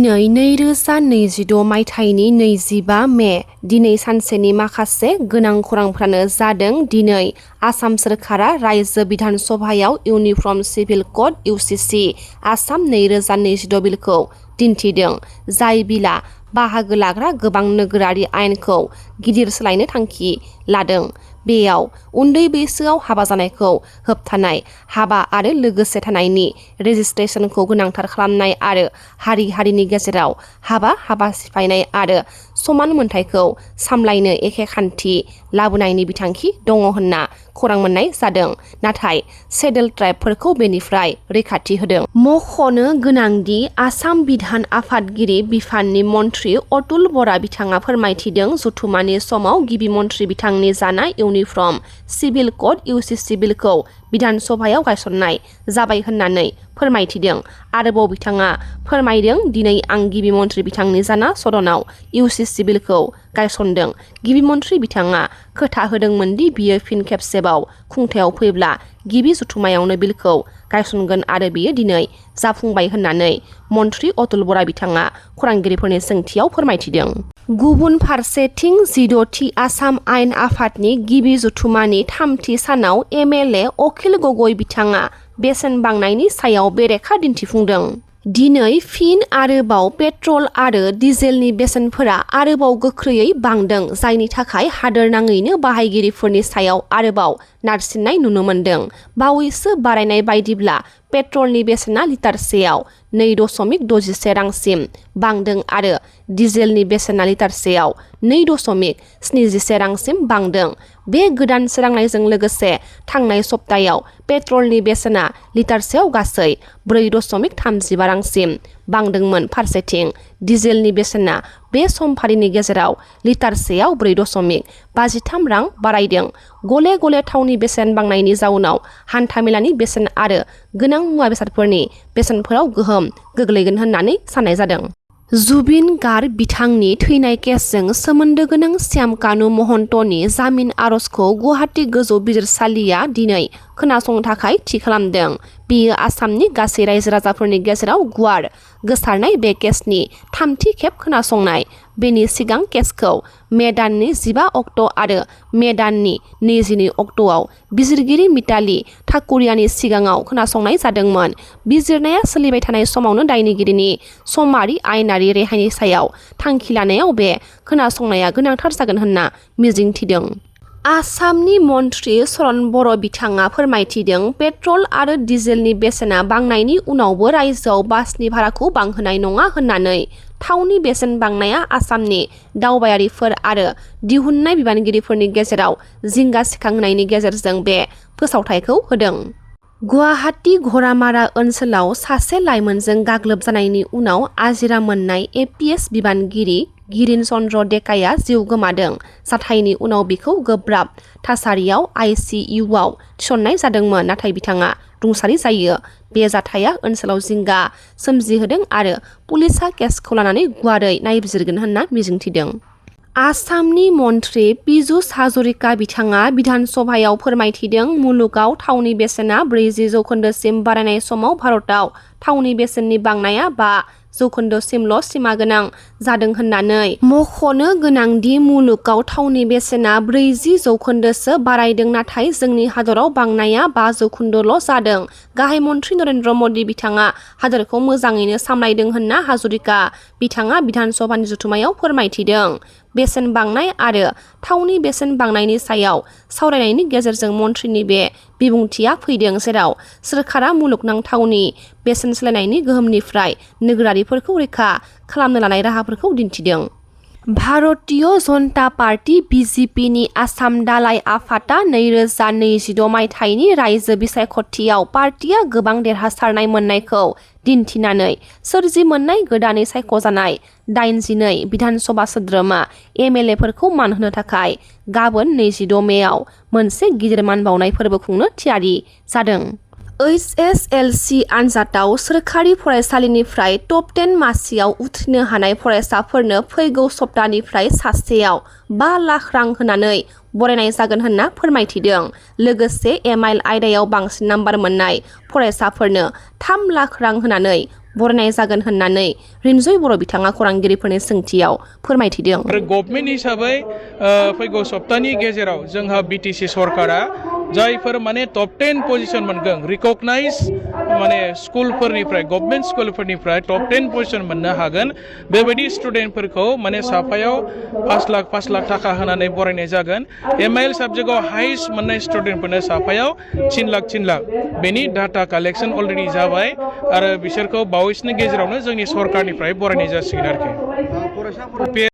दिनै 2026 मायथाइनि 25 मे दिनै सानसेनि माखासे गोनां खौरांफ्रानो जादों। दिनै आसाम सोरखारा रायजो बिधान सभायाव uniform civil code (UCC) Assam 2026 बिलखौ दिन्थिदों। जाय बिला बाहागो लाग्रा गोबां नोगोरारि आयेनखौ गिदिर सोलायनो थांखि लादों। बेयाव उन्दै बैसोआव हाबा जानायखौ होबथानाय, हाबा आरो लोगोसे थानायनि रेजिस्ट्रेशनखौ गोनांथार खालामनाय आरो हारिनि गेजेराव हाबा सिफायनाय आरो समान मोनथायखौ सामलायनो एखे खान्थि लाबोनायनि बिथांखि दङ होनना खौरां मोननाय जादों। नाथाय सेडेल ट्राइबफोरखौ बेनिफ्राय रैखाथि होदों। मख'नो गोनांदि आसाम बिधान आफादगिरि बिफाननि मन्थ्रि अतुल बरा बिथाङा फोरमायथिदों। जथुमानि समाव गिबि मन्थ्रि बिथांनि जानाय इउनिफर्म सिभिल कड (UCC) बिलखौ बिधान सभायाव गायसननाय जाबाय होननानै फोरमायथिदों। आरोबाव बिथाङा फोरमायदों, दिनै आं गिबि मन्थ्रि बिथांनि जाना सदनाव UCC बिलखौ गायसनदों। गिबि मन्थ्रि बिथाङा खोथा होदोंमोन दि बियो फिन खेबसेबाव खुंथायाव फैब्ला गिबि जथुमायावनो बिलखौ गायसनगोन आरो बियो दिनै जाफुंबाय होननानै मन्थ्रि अतुल बरा बिथाङा खौरांगिरिफोरनि सोंथियाव फोरमायथिदों। गुबुन फारसेथिं 16थि आसाम आयेन आफादनि गिबि जथुमानि 3थि सानाव MLA अखिल गगৈ बिथाङा बेसेन बांनायनि सायाव बेरेखा दिन्थिफुंदों। दिनै फिन आरोबाव पेट्रल आरो डिजेलनि बेसेनफोरा आरोबाव गोख्रैयै बांदों, जायनि थाखाय हादोरनाङैनो बाहायगिरिफोरनि सायाव आरोबाव नारसिननाय नुनो मोन्दों। बावैसो बारायनाय बायदिब्ला पेट्रलनि बेसेना लिटारसेयाव 2.61 रांसिम बांदों आरो डिजेलनि बेसेना लिटारसेयाव 2.77 रांसिम बांदों। बे गोदान सोरांनायजों लोगोसे थांनाय सप्तायाव पेट्रलनि बेसेना लिटारसेयाव गासै 4.35 रांसिम बांदोंमोन। फारसेथिं डिजेलनि बेसेना बे समफारिनि गेजेराव लिटारसेयाव 4.53 रां बारायदों। गले-गले थावनि बेसेन बांनायनि जाउनाव हान्थामेलानि बेसेन आरो गोनां मुवा बेसादफोरनि बेसेनफोराव गोहोम गोग्लैगोन होननानै साननाय जादों। जुबिन गार्ग बिथांनि थैनाय केसजों सोमोन्दो गोनां श्याम कानु महन्तनि जामिन आर'जखौ गुवाहाटी गोजौ बिजिरसालिया दिनै खोनासंनो थाखाय थि खालामदों। बेयो आसामनि गासै रायजो राजाफोरनि गेजेराव गुवार गोसारनाय बे केसनि 3थि खेब खोनासंनाय। बेनि सिगां केसखौ मे दाननि 15 अक्ट' आरो मे दाननि 22 अक्ट'आव बिजिरगिरि मिताली ठाकुरियानि सिगाङाव खोनासंनाय जादोंमोन। बिजिरनाया सोलिबाय थानाय समावनो दायनिगिरिनि समारि आयेनारि रेहायनि सायाव थांखि लानायाव बे खोनासंनाया गोनांथार जागोन होनना मिजिंथिदों। आसामनि मन्थ्रि चरण बर' बिथाङा फोरमायथिदों, पेट्रल आरो डिजेलनि बेसेना बांनायनि उनावबो रायजोआव बासनि भाराखौ बांहोनाय नङा होननानै। थावनि बेसेन बांनाया आसामनि दावबायारिफोर आरो दिहुननाय बिबानगिरिफोरनि गेजेराव जिंगा सिखांहोनायनि गेजेरजों बे फोसावथायखौ होदों। गुवाहाटी घरामारा ओनसोलाव सासे लाइमोनजों गाग्लोब जानायनि उनाव आजिरा मोननाय APS बिबानगिरि गिरिन चन्द्र डेकाया जिउ गोमादों। जाथायनि उनाव बिखौ गोब्राब थासारियाव ICUआव थिसननाय जादोंमोन, नाथाय बिथाङा रुंसारि जायो। बे जाथाया ओनसोलाव जिंगा सोमजिहोदों आरो पुलिसआ केसखौ लानानै गुवारै नायबिजिरगोन होनना मिजिंथिदों। आसामनि मन्थ्रि पीयूष हाजरिका बिथाङा बिधान सभायाव फोरमायथिदों, मुलुगाव थावनि बेसेना 40% बारायनाय समाव भारतआव थावनि बेसेननि बांनाया 5% सिमा गोनां जादों होननानै। मख'नो गोनांदि मुलुगाव थावनि बेसेना 40% बारायदों, नाथाय जोंनि हादराव बांनाया 5% जादों। गाहाय मन्थ्रि नरेन्द्र मदि बिथाङा हादोरखौ मोजाङैनो सामलायदों होनना हाजरिका बिथाङा बिधान सभानि जथुमायाव फोरमायथिदों। बेसेन बांनाय आरो थावनि बेसेन बांनायनि सायाव सावरायनायनि गेजेरजों मन्थ्रिनि बे बिबुंथिया फैदों, जेराव सोरखारा मुलुगनां थावनि बेसेन सोलायनायनि गोहोमनिफ्राय नोगोरारिफोरखौ रैखा खालामनो लानाय राहाफोरखौ दिन्थिदों। भारतीय जनता पार्टी (BJP) नि आसाम दालाइ आफादआ 2026 मायथाइनि रायजो बिसायख'थियाव पार्टीया गोबां देरहासारनाय मोननायखौ दिन्थिनानै सोरजि मोननाय गोदानै सायख'जानाय 82 बिधान सभा सोद्रोमा MLAफोरखौ मान होनो थाखाय गाबोन 26 मेआव मोनसे गिदिर मान बावनाय फोरबो खुंनो थियारि जादों। HSLC आनजादाव सोरखारि फरायसालिनिफ्राय टप 10 मासियाव उथ्रिनो हानाय फरायसाफोरनो फैगौ सप्तानिफ्राय सासेयाव 5 लाख रां होनानै बरायनाय जागोन होनना फोरमायथिदों। लोगोसे MIL आयदायाव बांसिन नाम्बार मोननाय फरायसाफोरनो 3 लाख रां होनानै बरायनाय जागोन होननानै रिन्जय बर' बिथाङा खौरांगिरिफोरनि सोंथियाव फोरमायथिदों। गभर्नमेन्ट हिसाबै फैगौ सप्तानि गेजेराव जोंहा बिटिसि सरकारा जायफोर माने टप 10 पजिशन मोनगोन रिकगनाइज माने स्कुलफोरनिफ्राय गभर्नमेन्ट स्कुलफोरनिफ्राय टप 10 पजिशन मोननो हागोन बेबायदि स्टुडेन्टफोरखौ माने साफायाव 5 लाख थाखा होनानै बरायनाय जागोन। MIL साबजेक्टआव हाइस्ट मोननाय स्टुडेन्टफोरनो साफायाव 3 लाख बेनि डाटा कालेक्शन अलरेडि जाबाय आरो बिसोरखौ बावैसोनि गेजेरावनो जोंनि सरकारनिफ्राय बरायनाय जासिगोन आरोखि।